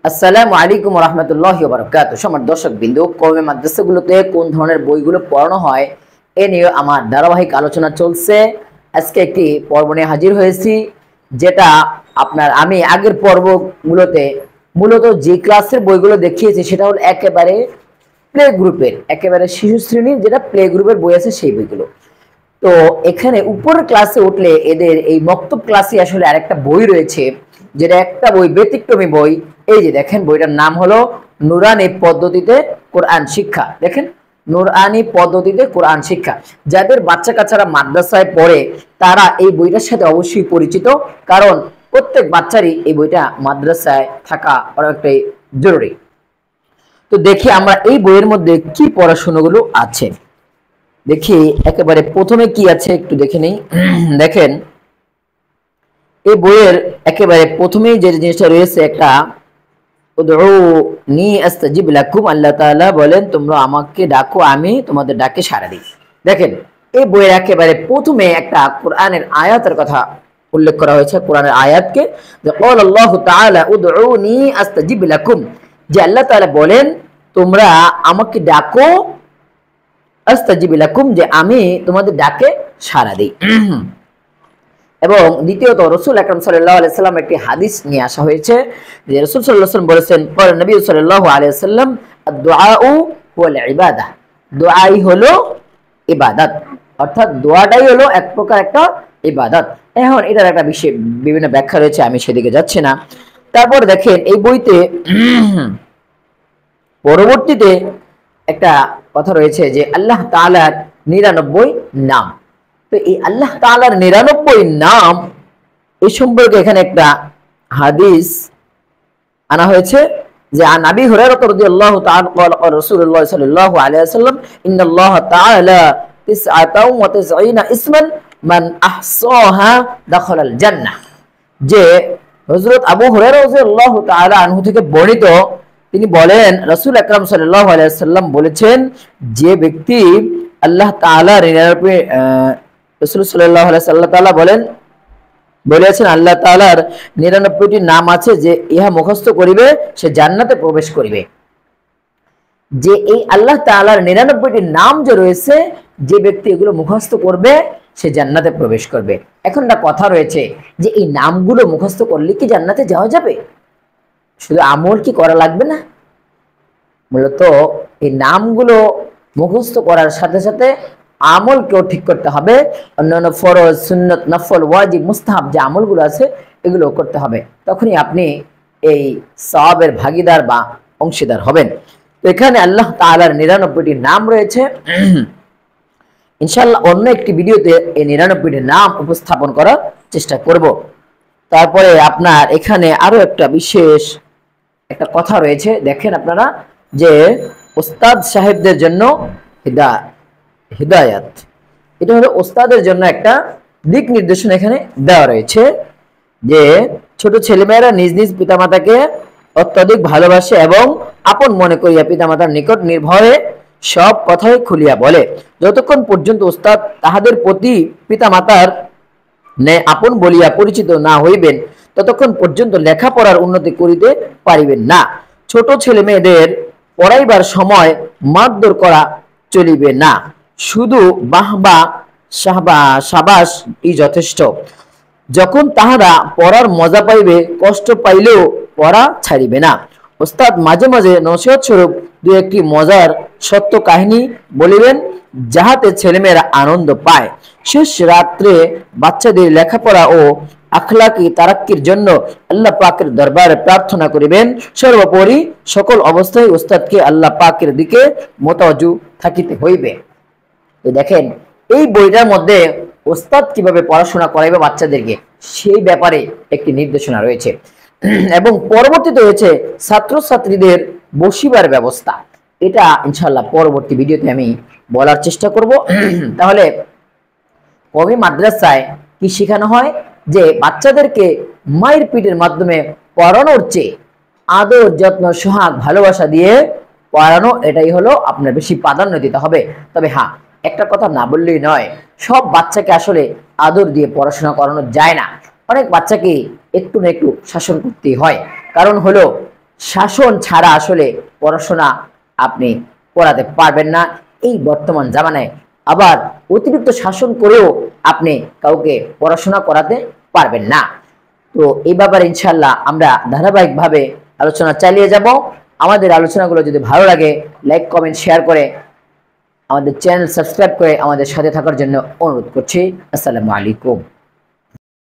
আসসালামু আলাইকুম ওয়া রাহমাতুল্লাহি ওয়া বারাকাতুহু। সম্মানিত দর্শকবৃন্দ, কওমি মাদ্রাসাগুলোতে কোন ধরনের বইগুলো পড়ানো হয় এ নিয়ে আমার ধারাবাহিক আলোচনা চলছে। আজকে একটি পর্ব নিয়ে হাজির হয়েছি, যেটা আমি আগের পর্বগুলোতে মূলত যে ক্লাসের বইগুলো দেখিয়েছি সেটা হলো একেবারে প্লে গ্রুপের, একেবারে শিশু শ্রেণীর যেটা প্লে গ্রুপের বই আছে সেই বইগুলো। তো এখানে উপরের ক্লাসে উঠলে এদের এই মক্তব ক্লাসে আসলে আরেকটা বই রয়েছে, যেটা একটা বই ব্যতিক্রমী বই। এই যে দেখেন, বইটার নাম হলো নুরানি পদ্ধতিতে কোরআন শিক্ষা। দেখেন, নুরানি পদ্ধতিতে কোরআন শিক্ষা। যাদের বাচ্চা কাচ্চারা মাদ্রাসায় পড়ে তারা এই বইটার সাথে অবশ্যই পরিচিত, কারণ প্রত্যেক বাচ্চারই এই বইটা মাদ্রাসায় থাকা অনেকটাই জরুরি। তো দেখি আমরা এই বইয়ের মধ্যে কি পড়াশোনাগুলো আছে। দেখি একেবারে প্রথমে কি আছে একটু দেখে নেই। দেখেন, এই বইয়ের একেবারে প্রথমেই যে জিনিসটা রয়েছে, একটা উদউনি আস্তাজিব লাকুম, আল্লাহ তাআলা বলেন তোমরা আমাকে ডাকো আমি তোমাদের ডাকে সাড়া দিই। দেখেন, এই বইয়ের একেবারে প্রথমে একটা কোরআনের আয়াতের কথা উল্লেখ করা হয়েছে। কোরআনের আয়াতকে যে ক্বাল আল্লাহু তাআলা উদউনি আস্তাজিব লাকুম, যে আল্লাহ তাআলা বলেন তোমরা আমাকে ডাকো, আস্তাজিব লাকুম, যে আমি তোমাদের ডাকে সাড়া দিই। এবং দ্বিতীয়ত রাসূল আকরাম সাল্লাল্লাহু আলাইহি সাল্লাম একটি হাদিস নিয়ে আসা হয়েছে, যে রাসূল সাল্লাল্লাহু আলাইহি ওয়াসাল্লাম বলেছেন, পরে নবী সাল্লাল্লাহু আলাইহি ওয়াসাল্লাম আদ-দুআউ হুয়াল ইবাদাহ, দোয়াই হলো ইবাদত, অর্থাৎ দোয়াটাই হলো এক প্রকার একটা ইবাদত। এখন এটার একটা বিষয় বিভিন্ন ব্যাখ্যা রয়েছে, আমি সেদিকে যাচ্ছি না। তারপর দেখেন এই বইতে পরবর্তীতে একটা কথা রয়েছে যে আল্লাহ তাআলার 99 নাম। তো এই আল্লাহ তাআলার 99 নাম এই সম্পর্কে এখানে একটা হাদিস আনা হয়েছে, যে আন আবি হুরায়রা রাদিয়াল্লাহু তাআলা قال قال رسول الله صلى الله عليه وسلم ان الله تعالى 99 اسما من احصاها دخل الجنه। যে হযরত আবু হুরায়রা রাদিয়াল্লাহু তাআলা আনহু থেকে বর্ণিত, তিনি বলেন রাসূল আকরাম সাল্লাল্লাহু আলাইহি ওয়াসাল্লাম বলেছেন, যে ব্যক্তি আল্লাহ তাআলার 99 রাসূল সাল্লাল্লাহু আলাইহি ওয়াসাল্লাম বলেছেন আল্লাহ তাআলার 99টি নাম আছে, যে ইহা মুখস্থ করিবে সে জান্নাতে প্রবেশ করিবে। যে এই আল্লাহ তাআলার 99টি নাম যে রয়েছে, যে ব্যক্তি এগুলো মুখস্থ করবে সে জান্নাতে প্রবেশ করবে। এখন একটা কথা রয়েছে যে এই নামগুলো মুখস্থ করলে কি জান্নাতে যাওয়া যাবে? শুধু আমল কি করা লাগবে না? মূলত এই নামগুলো মুখস্থ করার সাথে সাথে আমলকেও ঠিক করতে হবে। অন্যান্য ফরজ, সুন্নত, নফল, ওয়াজিব, মুস্তাহাব যে আমলগুলো আছে এগুলো করতে হবে, তখনই আপনি এই সওয়াবের ভাগীদার বা অংশীদার হবেন। তো এখানে আল্লাহ তাআলার 99টি নাম রয়েছে। ইনশাআল্লাহ অন্য একটি ভিডিওতে এই 99টি নাম উপস্থাপন করার চেষ্টা করব। তারপরে আপনার এখানে আরো একটা বিশেষ একটা কথা রয়েছে, দেখেন আপনারা, যে ওস্তাদ সাহেবদের জন্য হিদায়াত, এটা হলো ওস্তাদের জন্য একটা দিক নির্দেশনা এখানে দেওয়া রয়েছে, যে ছোট ছেলেমেয়েরা নিজ নিজ পিতামাতাকে অত্যধিক ভালোবাসে এবং আপন মনে করিয়া পিতামাতার নিকট নির্ভয়ে সব কথাই খুলিয়া বলে, যতক্ষণ পর্যন্ত ওস্তাদ তাহাদের প্রতি পিতামাতার আপন বলিয়া পরিচিত না হইবেন ততক্ষণ পর্যন্ত লেখাপড়ার উন্নতি করিতে পারিবেন না। ছোট ছেলে মেয়েদের পড়াইবার সময় মারধর করা চলিবে না, শুধু বাহবা সাবাস ই যথেষ্ট। যখন তাহারা পড়ার মজা পাইবে, কষ্ট পাইলেও পড়া ছাড়িবে না। ওস্তাদ মাঝে মাঝে নসিহত স্বরূপ দু একটি মজার সত্য কাহিনী বলিবেন, যাহাতে ছেলেমেয়েরা আনন্দ পায়। শেষ রাত্রে বাচ্চাদের লেখাপড়া ও আখলাকি তারাক্কির জন্য আল্লাহ পাকের দরবারে প্রার্থনা করিবেন। সর্বোপরি সকল অবস্থায় ওস্তাদকে আল্লাহ পাকের দিকে মোতাওয়াজ্জু থাকিতে হইবে। তো দেখেন, এই বইটার মধ্যে ওস্তাদ কিভাবে পড়াশোনা করাইবে বাচ্চাদেরকে সেই ব্যাপারে একটি নির্দেশনা রয়েছে, এবং পরবর্তীতে রয়েছে ছাত্রছাত্রীদের বসিবার ব্যবস্থা। এটা ইনশাআল্লাহ পরবর্তী ভিডিওতে আমি বলার চেষ্টা করব। তাহলে কওমি মাদ্রাসায় কি শেখানো হয়, যে বাচ্চাদেরকে মায়ের পিঠের মাধ্যমে পড়ানোর চেয়ে আদর, যত্ন, সোহাগ, ভালোবাসা দিয়ে পড়ানো, এটাই হলো আপনার বেশি প্রাধান্য দিতে হবে। তবে হ্যাঁ, একটা কথা না বললেই নয়, সব বাচ্চাকে আসলে আদর দিয়ে পড়াশোনা করানো যায় না। অনেক বাচ্চাকে একটু না একটু শাসন করতেই হয়। কারণ হলো শাসন ছাড়া আসলে পড়াশোনা আপনি করাতে পারবেন না এই বর্তমান জামানায়। আবার অতিরিক্ত শাসন করেও আপনি কাউকে পড়াশোনা করাতে পারবেন না। তো এই ব্যাপারে ইনশাল্লাহ আমরা ধারাবাহিকভাবে আলোচনা চালিয়ে যাব। আমাদের আলোচনাগুলো যদি ভালো লাগে লাইক কমেন্ট শেয়ার করে আমাদের চ্যানেল সাবস্ক্রাইব করে আমাদের সাথে থাকার জন্য অনুরোধ করছি। আসসালামু আলাইকুম।